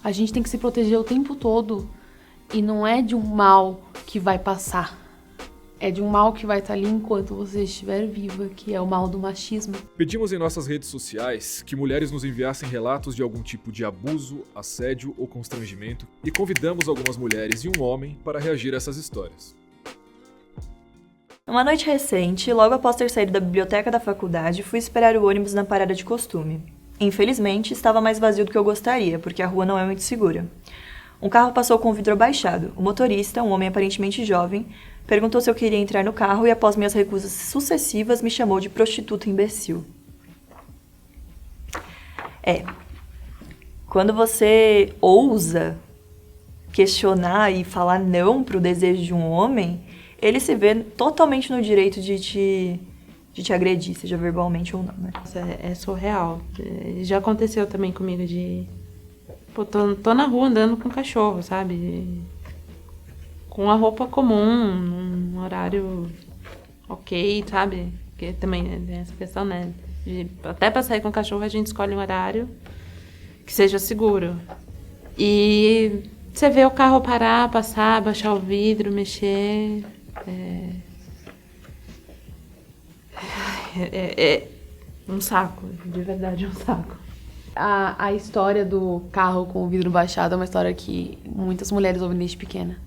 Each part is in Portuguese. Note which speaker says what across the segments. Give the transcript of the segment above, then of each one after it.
Speaker 1: A gente tem que se proteger o tempo todo e não é de um mal que vai passar. É de um mal que vai estar ali enquanto você estiver viva, que é o mal do machismo.
Speaker 2: Pedimos em nossas redes sociais que mulheres nos enviassem relatos de algum tipo de abuso, assédio ou constrangimento e convidamos algumas mulheres e um homem para reagir a essas histórias.
Speaker 3: Uma noite recente, logo após ter saído da biblioteca da faculdade, fui esperar o ônibus na parada de costume. Infelizmente, estava mais vazio do que eu gostaria, porque a rua não é muito segura. Um carro passou com o vidro abaixado. O motorista, um homem aparentemente jovem, perguntou se eu queria entrar no carro e, após minhas recusas sucessivas, me chamou de prostituta imbecil. Quando você ousa questionar e falar não pro desejo de um homem, ele se vê totalmente no direito de te agredir, seja verbalmente ou não, né?
Speaker 4: É surreal. Já aconteceu também comigo de... Pô, tô na rua andando com cachorro, sabe? Com a roupa comum, num horário ok, sabe? Porque também tem essa questão, né? Até pra sair com o cachorro a gente escolhe um horário que seja seguro. E você vê o carro parar, passar, baixar o vidro, mexer... É um saco, de verdade é um saco.
Speaker 1: A história do carro com o vidro baixado é uma história que muitas mulheres ouvem desde pequena.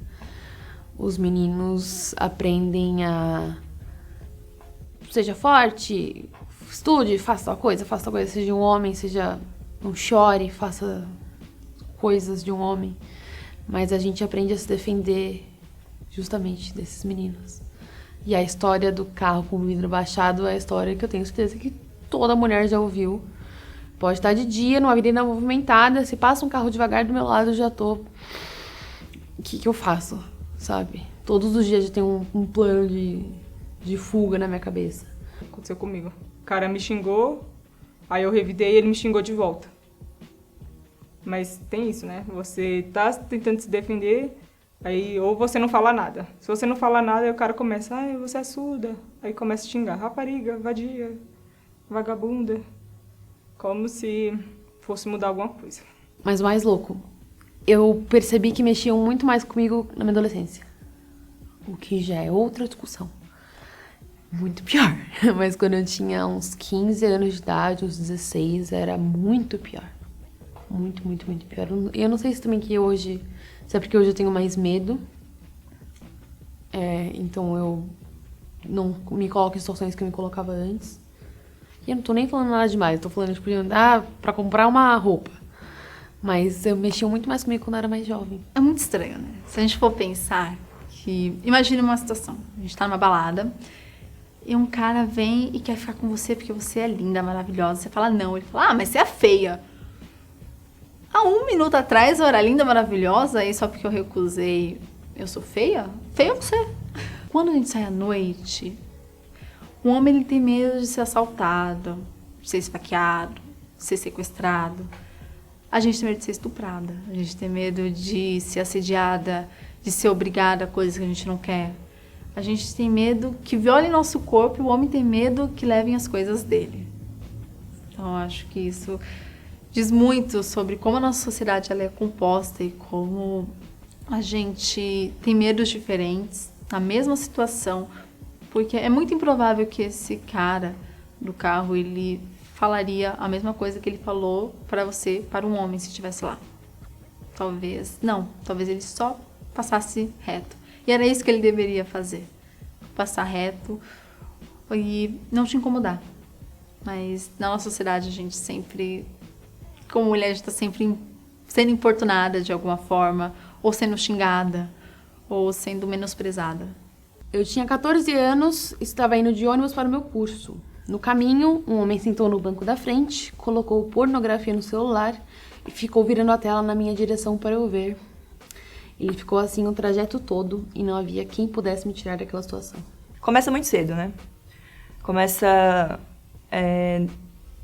Speaker 1: Os meninos aprendem a... Seja forte, estude, faça tal coisa, seja um homem, seja... Não chore, faça coisas de um homem. Mas a gente aprende a se defender justamente desses meninos. E a história do carro com o vidro baixado é a história que eu tenho certeza que toda mulher já ouviu. Pode estar de dia, numa avenida movimentada, se passa um carro devagar do meu lado, eu já tô... O que eu faço, sabe? Todos os dias já tem um plano de fuga na minha cabeça.
Speaker 5: Aconteceu comigo. O cara me xingou, aí eu revidei e ele me xingou de volta. Mas tem isso, né? Você tá tentando se defender... Aí, ou você não fala nada. Se você não fala nada, aí o cara começa, você é surda. Aí começa a xingar, rapariga, vadia, vagabunda. Como se fosse mudar alguma coisa.
Speaker 1: Mas o mais louco, eu percebi que mexiam muito mais comigo na minha adolescência. O que já é outra discussão. Muito pior. Mas quando eu tinha uns 15 anos de idade, uns 16, era muito pior. Muito, muito, muito pior. Eu não sei se também que hoje... Se é porque hoje eu tenho mais medo. Então eu não me coloco em situações que eu me colocava antes. E eu não tô nem falando nada demais. Tô falando, tipo, de andar pra comprar uma roupa. Mas eu mexia muito mais comigo quando eu era mais jovem.
Speaker 6: É muito estranho, né? Se a gente for pensar que... Imagine uma situação. A gente tá numa balada e um cara vem e quer ficar com você porque você é linda, maravilhosa. Você fala não. Ele fala, mas você é feia. Há 1 minuto atrás eu era linda, maravilhosa, e só porque eu recusei, eu sou feia? Feia é você. Quando a gente sai à noite, o homem ele tem medo de ser assaltado, de ser esfaqueado, de ser sequestrado. A gente tem medo de ser estuprada, a gente tem medo de ser assediada, de ser obrigada a coisas que a gente não quer. A gente tem medo que violem nosso corpo e o homem tem medo que levem as coisas dele. Então, eu acho que isso... diz muito sobre como a nossa sociedade ela é composta e como a gente tem medos diferentes na mesma situação, porque é muito improvável que esse cara do carro ele falaria a mesma coisa que ele falou para você, para um homem, se estivesse lá. Talvez ele só passasse reto. E era isso que ele deveria fazer, passar reto e não te incomodar. Mas na nossa sociedade a gente sempre... Como mulher, a gente está sempre sendo importunada de alguma forma, ou sendo xingada, ou sendo menosprezada.
Speaker 1: Eu tinha 14 anos, estava indo de ônibus para o meu curso. No caminho, um homem sentou no banco da frente, colocou pornografia no celular e ficou virando a tela na minha direção para eu ver. Ele ficou assim o trajeto todo e não havia quem pudesse me tirar daquela situação.
Speaker 3: Começa muito cedo, né? Começa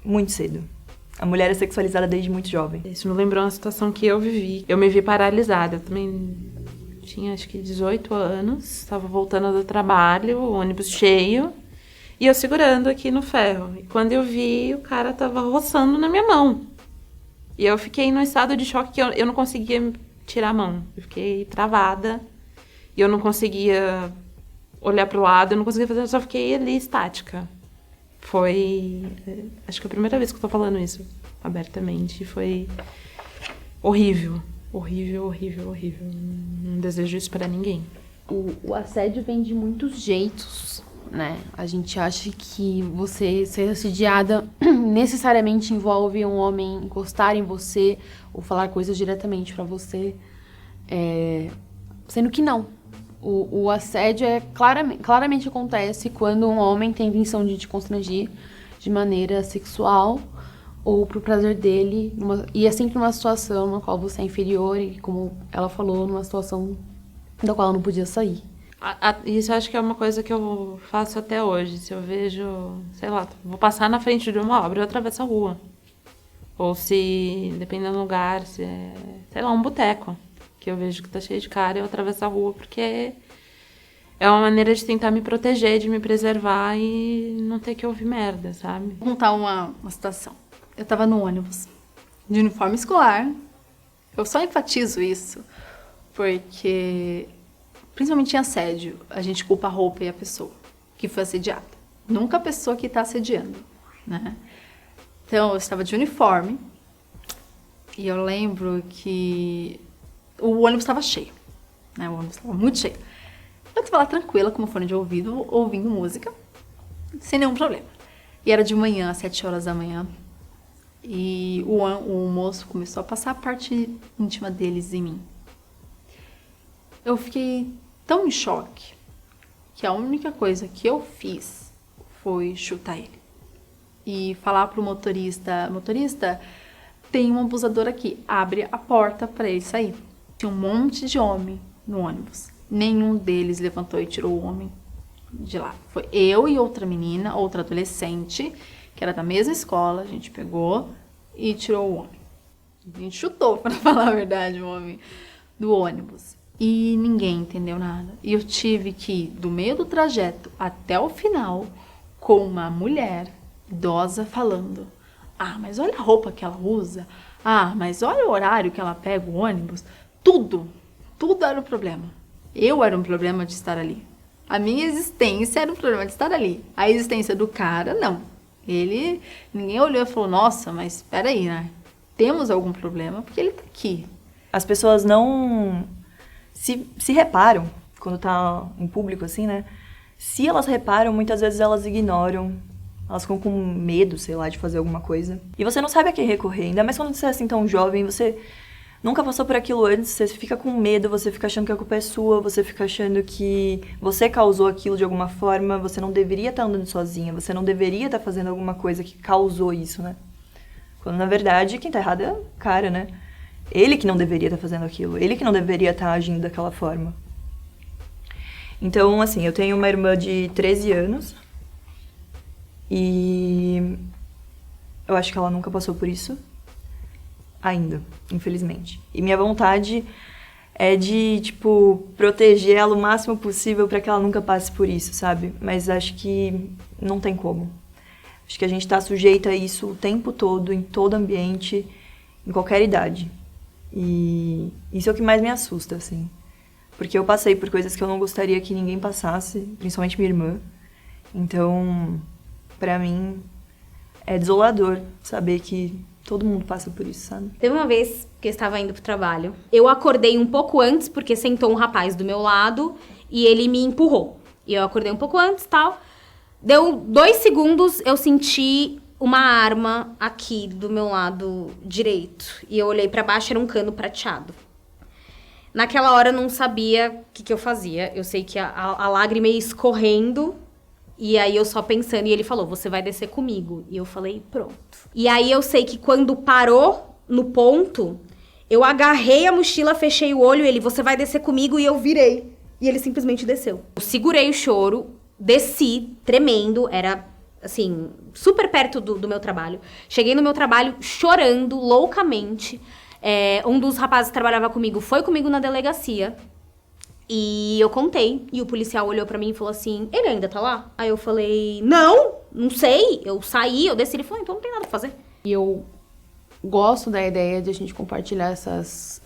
Speaker 3: muito cedo. A mulher é sexualizada desde muito jovem.
Speaker 4: Isso me lembrou uma situação que eu vivi. Eu me vi paralisada. Eu também tinha, acho que 18 anos. Estava voltando do trabalho, o ônibus cheio. E eu segurando aqui no ferro. E quando eu vi, o cara estava roçando na minha mão. E eu fiquei num estado de choque que eu não conseguia tirar a mão. Eu fiquei travada. E eu não conseguia olhar pro lado, eu não conseguia fazer, eu só fiquei ali estática. Foi... Acho que é a primeira vez que eu tô falando isso abertamente. Foi horrível. Horrível, horrível, horrível. Não desejo isso pra ninguém.
Speaker 1: O assédio vem de muitos jeitos, né? A gente acha que você ser assediada necessariamente envolve um homem encostar em você ou falar coisas diretamente pra você. Sendo que não. O assédio claramente acontece quando um homem tem a intenção de te constranger de maneira sexual ou pro prazer dele. E é sempre numa situação na qual você é inferior e, como ela falou, numa situação da qual ela não podia sair.
Speaker 4: Isso eu acho que é uma coisa que eu faço até hoje. Se eu vejo, sei lá, vou passar na frente de uma obra, eu atravesso a rua. Ou se, dependendo do lugar, se é, sei lá, um boteco, que eu vejo que tá cheio de cara, eu atravesso a rua, porque é uma maneira de tentar me proteger, de me preservar e não ter que ouvir merda, sabe?
Speaker 6: Vou contar uma situação. Eu tava no ônibus, de uniforme escolar. Eu só enfatizo isso, porque, principalmente em assédio, a gente culpa a roupa e a pessoa que foi assediada. Nunca a pessoa que tá assediando, né? Então, eu estava de uniforme e eu lembro que o ônibus estava cheio, né? O ônibus estava muito cheio. Eu estava lá tranquila, com o fone de ouvido, ouvindo música, sem nenhum problema. E era de manhã, às 7 horas da manhã, e o moço começou a passar a parte íntima deles em mim. Eu fiquei tão em choque que a única coisa que eu fiz foi chutar ele. E falar pro motorista, tem um abusador aqui, abre a porta para ele sair. Tinha um monte de homem no ônibus. Nenhum deles levantou e tirou o homem de lá. Foi eu e outra menina, outra adolescente, que era da mesma escola, a gente pegou e tirou o homem. A gente chutou, para falar a verdade, o homem do ônibus. E ninguém entendeu nada. E eu tive que ir do meio do trajeto até o final com uma mulher idosa falando: ah, mas olha a roupa que ela usa. Ah, mas olha o horário que ela pega o ônibus. Tudo era um problema. Eu era um problema de estar ali. A minha existência era um problema de estar ali. A existência do cara, não. Ninguém olhou e falou: nossa, mas espera aí, né? Temos algum problema porque ele tá aqui.
Speaker 3: As pessoas não se reparam quando tá em público, assim, né? Se elas reparam, muitas vezes elas ignoram. Elas ficam com medo, sei lá, de fazer alguma coisa. E você não sabe a quem recorrer. Ainda mais quando você é assim tão jovem, você nunca passou por aquilo antes, você fica com medo, você fica achando que a culpa é sua, você fica achando que você causou aquilo de alguma forma, você não deveria estar andando sozinha, você não deveria estar fazendo alguma coisa que causou isso, né? Quando, na verdade, quem tá errado é o cara, né? Ele que não deveria estar fazendo aquilo, ele que não deveria estar agindo daquela forma. Então, assim, eu tenho uma irmã de 13 anos e eu acho que ela nunca passou por isso. Ainda, infelizmente. E minha vontade é de, tipo, proteger ela o máximo possível para que ela nunca passe por isso, sabe? Mas acho que não tem como. Acho que a gente tá sujeita a isso o tempo todo, em todo ambiente, em qualquer idade. E isso é o que mais me assusta, assim. Porque eu passei por coisas que eu não gostaria que ninguém passasse, principalmente minha irmã. Então, pra mim, é desolador saber que todo mundo passa por isso, sabe?
Speaker 7: Teve uma vez que eu estava indo pro trabalho. Eu acordei um pouco antes, porque sentou um rapaz do meu lado e ele me empurrou. E eu acordei um pouco antes e tal. Deu 2 segundos, eu senti uma arma aqui do meu lado direito. E eu olhei pra baixo, era um cano prateado. Naquela hora eu não sabia o que eu fazia. Eu sei que a lágrima ia escorrendo. E aí eu só pensando, e ele falou: você vai descer comigo. E eu falei: pronto. E aí eu sei que quando parou no ponto, eu agarrei a mochila, fechei o olho, ele: você vai descer comigo, e eu virei. E ele simplesmente desceu. Eu segurei o choro, desci, tremendo, era, assim, super perto do meu trabalho. Cheguei no meu trabalho chorando loucamente. Um dos rapazes que trabalhava comigo foi comigo na delegacia. E eu contei, e o policial olhou pra mim e falou assim: ele ainda tá lá? Aí eu falei: não sei, eu saí, eu desci. Ele falou: então não tem nada pra fazer.
Speaker 1: E eu gosto da ideia de a gente compartilhar essas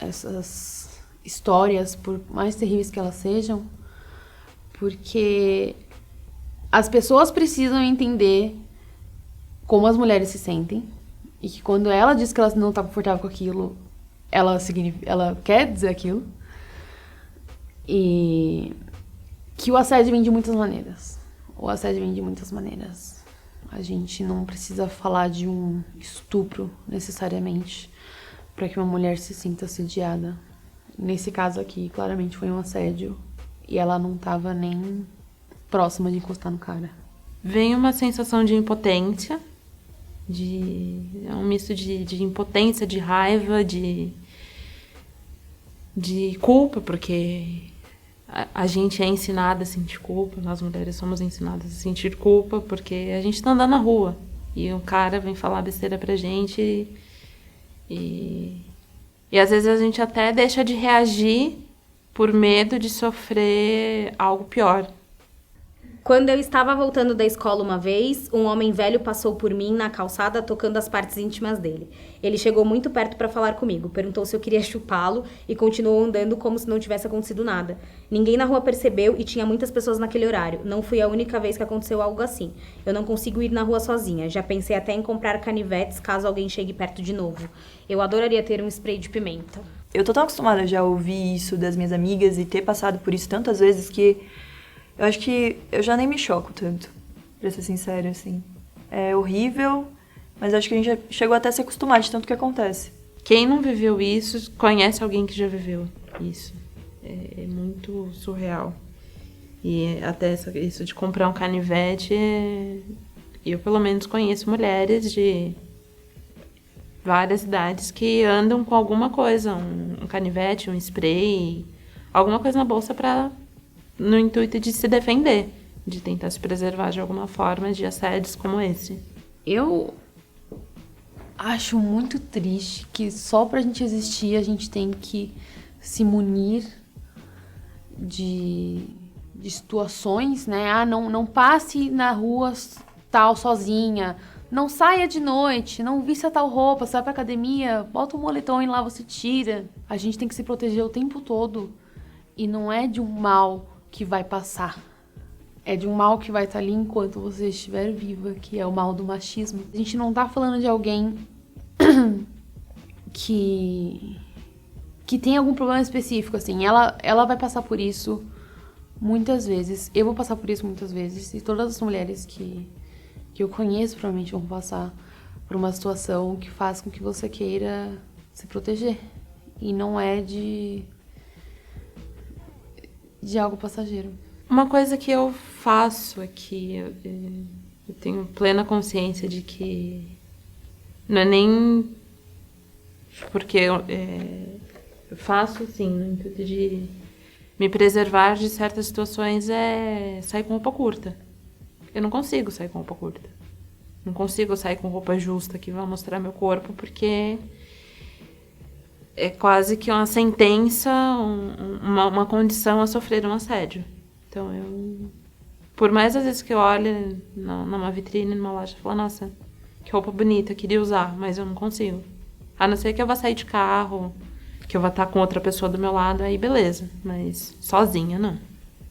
Speaker 1: histórias, por mais terríveis que elas sejam, porque as pessoas precisam entender como as mulheres se sentem e que quando ela diz que ela não tá confortável com aquilo, ela quer dizer aquilo. E que o assédio vem de muitas maneiras. O assédio vem de muitas maneiras. A gente não precisa falar de um estupro, necessariamente, para que uma mulher se sinta assediada. Nesse caso aqui, claramente foi um assédio. E ela não estava nem próxima de encostar no cara.
Speaker 4: Vem uma sensação de impotência. É um misto de impotência, de raiva, de culpa, porque a gente é ensinada a sentir culpa, nós mulheres somos ensinadas a sentir culpa, porque a gente tá andando na rua e um cara vem falar besteira pra gente e às vezes a gente até deixa de reagir por medo de sofrer algo pior.
Speaker 7: Quando eu estava voltando da escola uma vez, um homem velho passou por mim na calçada tocando as partes íntimas dele. Ele chegou muito perto para falar comigo, perguntou se eu queria chupá-lo e continuou andando como se não tivesse acontecido nada. Ninguém na rua percebeu e tinha muitas pessoas naquele horário. Não fui a única vez que aconteceu algo assim. Eu não consigo ir na rua sozinha. Já pensei até em comprar canivetes caso alguém chegue perto de novo. Eu adoraria ter um spray de pimenta.
Speaker 3: Eu tô tão acostumada já a ouvir isso das minhas amigas e ter passado por isso tantas vezes que eu acho que eu já nem me choco tanto, pra ser sincera, assim. É horrível, mas acho que a gente já chegou até a se acostumar de tanto que acontece.
Speaker 4: Quem não viveu isso, conhece alguém que já viveu isso. É muito surreal. E até isso de comprar um canivete, eu pelo menos conheço mulheres de várias idades que andam com alguma coisa, um canivete, um spray, alguma coisa na bolsa no intuito de se defender, de tentar se preservar de alguma forma de assédios como esse.
Speaker 1: Eu acho muito triste que só pra gente existir a gente tem que se munir de situações, né? Ah, não passe na rua tal sozinha, não saia de noite, não vista tal roupa, sai pra academia, bota um moletom e lá você tira. A gente tem que se proteger o tempo todo e não é de um mal que vai passar. É de um mal que vai estar ali enquanto você estiver viva, que é o mal do machismo. A gente não tá falando de alguém que tem algum problema específico, assim. Ela vai passar por isso muitas vezes. Eu vou passar por isso muitas vezes. E todas as mulheres que eu conheço provavelmente vão passar por uma situação que faz com que você queira se proteger. E não é de algo passageiro.
Speaker 4: Uma coisa que eu faço aqui, eu tenho plena consciência de que não é nem porque eu faço assim, no intuito de me preservar de certas situações, é sair com roupa curta. Eu não consigo sair com roupa curta. Não consigo sair com roupa justa que vai mostrar meu corpo, porque é quase que uma sentença, uma condição a sofrer um assédio. Então, por mais às vezes que eu olhe numa vitrine, numa loja, eu falo, nossa, que roupa bonita, eu queria usar, mas eu não consigo. A não ser que eu vá sair de carro, que eu vá estar com outra pessoa do meu lado, aí beleza. Mas sozinha, não.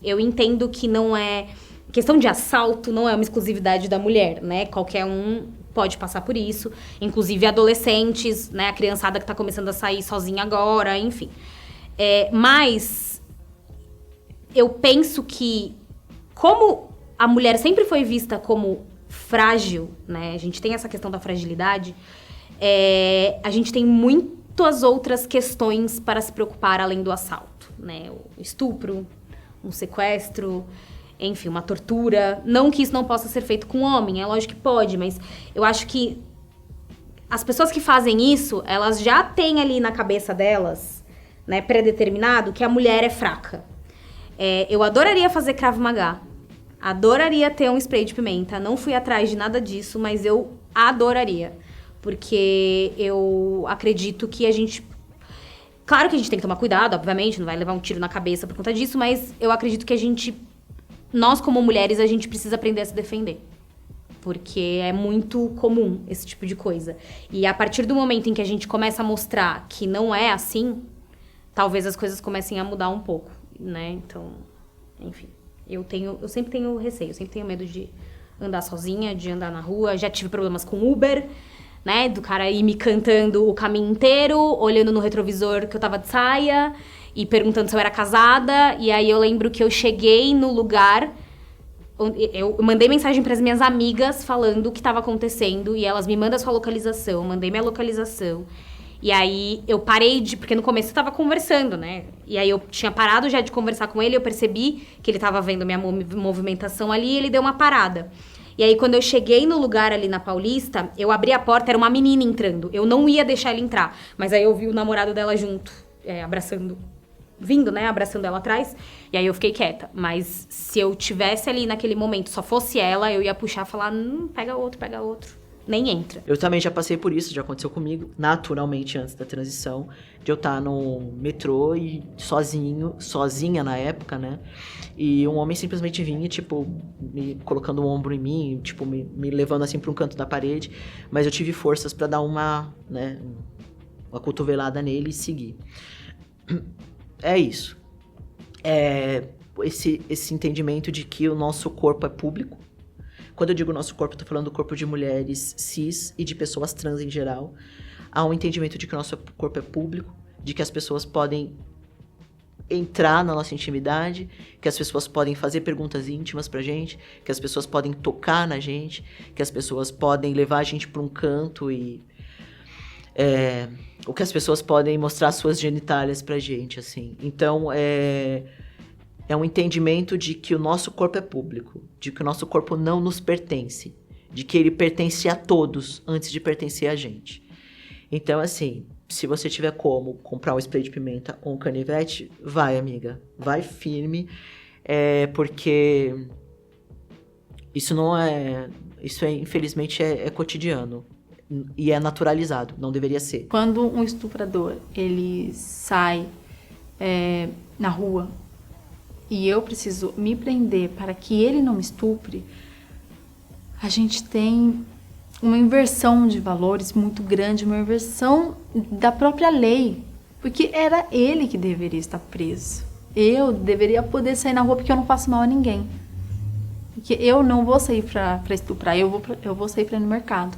Speaker 7: Eu entendo que não é... Questão de assalto não é uma exclusividade da mulher, né? Qualquer um pode passar por isso. Inclusive adolescentes, né? A criançada que tá começando a sair sozinha agora, enfim. Mas eu penso que, como a mulher sempre foi vista como frágil, né? A gente tem essa questão da fragilidade. A gente tem muitas outras questões para se preocupar além do assalto, né? O estupro, um sequestro... Enfim, uma tortura. Não que isso não possa ser feito com homem, é lógico que pode, mas eu acho que as pessoas que fazem isso, elas já têm ali na cabeça delas, né, predeterminado, que a mulher é fraca. Eu adoraria fazer Krav Maga, adoraria ter um spray de pimenta, não fui atrás de nada disso, mas eu adoraria, porque eu acredito que a gente... Claro que a gente tem que tomar cuidado, obviamente, não vai levar um tiro na cabeça por conta disso, mas eu acredito que nós, como mulheres, a gente precisa aprender a se defender. porque é muito comum esse tipo de coisa. E a partir do momento em que a gente começa a mostrar que não é assim, talvez as coisas comecem a mudar um pouco, né? Então, enfim, eu sempre tenho receio, eu sempre tenho medo de andar sozinha, de andar na rua. Já tive problemas com Uber, né? Do cara ir me cantando o caminho inteiro, olhando no retrovisor que eu tava de saia e perguntando se eu era casada. E aí eu lembro que eu cheguei no lugar, eu mandei mensagem para as minhas amigas falando o que estava acontecendo e elas me mandam a sua localização, eu mandei minha localização. E aí eu parei porque no começo eu tava conversando, né? E aí eu tinha parado já de conversar com ele, eu percebi que ele tava vendo minha movimentação ali e ele deu uma parada. E aí quando eu cheguei no lugar ali na Paulista, eu abri a porta, era uma menina entrando. Eu não ia deixar ele entrar, mas aí eu vi o namorado dela junto, abraçando, vindo, né? Abraçando ela atrás. E aí eu fiquei quieta. Mas se eu tivesse ali naquele momento, só fosse ela, eu ia puxar e falar, pega outro. Nem entra.
Speaker 8: Eu também já passei por isso, já aconteceu comigo, naturalmente, antes da transição, de eu estar no metrô e sozinha na época, né? E um homem simplesmente vinha, tipo, me colocando o ombro em mim, tipo, me levando assim para um canto da parede, mas eu tive forças para dar uma cotovelada nele e seguir. É isso. Esse entendimento de que o nosso corpo é público. Quando eu digo nosso corpo, eu tô falando do corpo de mulheres cis e de pessoas trans em geral. Há um entendimento de que o nosso corpo é público, de que as pessoas podem entrar na nossa intimidade, que as pessoas podem fazer perguntas íntimas pra gente, que as pessoas podem tocar na gente, que as pessoas podem levar a gente pra um canto ou que as pessoas podem mostrar suas genitálias pra gente, assim. Então, é um entendimento de que o nosso corpo é público, de que o nosso corpo não nos pertence, de que ele pertence a todos antes de pertencer a gente. Então, assim, se você tiver como comprar um spray de pimenta ou um canivete, vai, amiga, vai firme, porque isso infelizmente é cotidiano e é naturalizado, não deveria ser.
Speaker 6: Quando um estuprador, ele sai na rua e eu preciso me prender para que ele não me estupre, a gente tem uma inversão de valores muito grande, uma inversão da própria lei, porque era ele que deveria estar preso. Eu deveria poder sair na rua porque eu não faço mal a ninguém. Porque eu não vou sair para estuprar, eu vou sair para ir no mercado.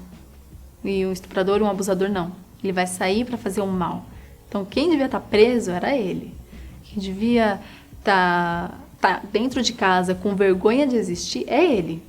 Speaker 6: E o estuprador, um abusador, não. Ele vai sair para fazer o mal. Então, quem devia estar preso era ele. Quem devia tá dentro de casa com vergonha de existir é ele.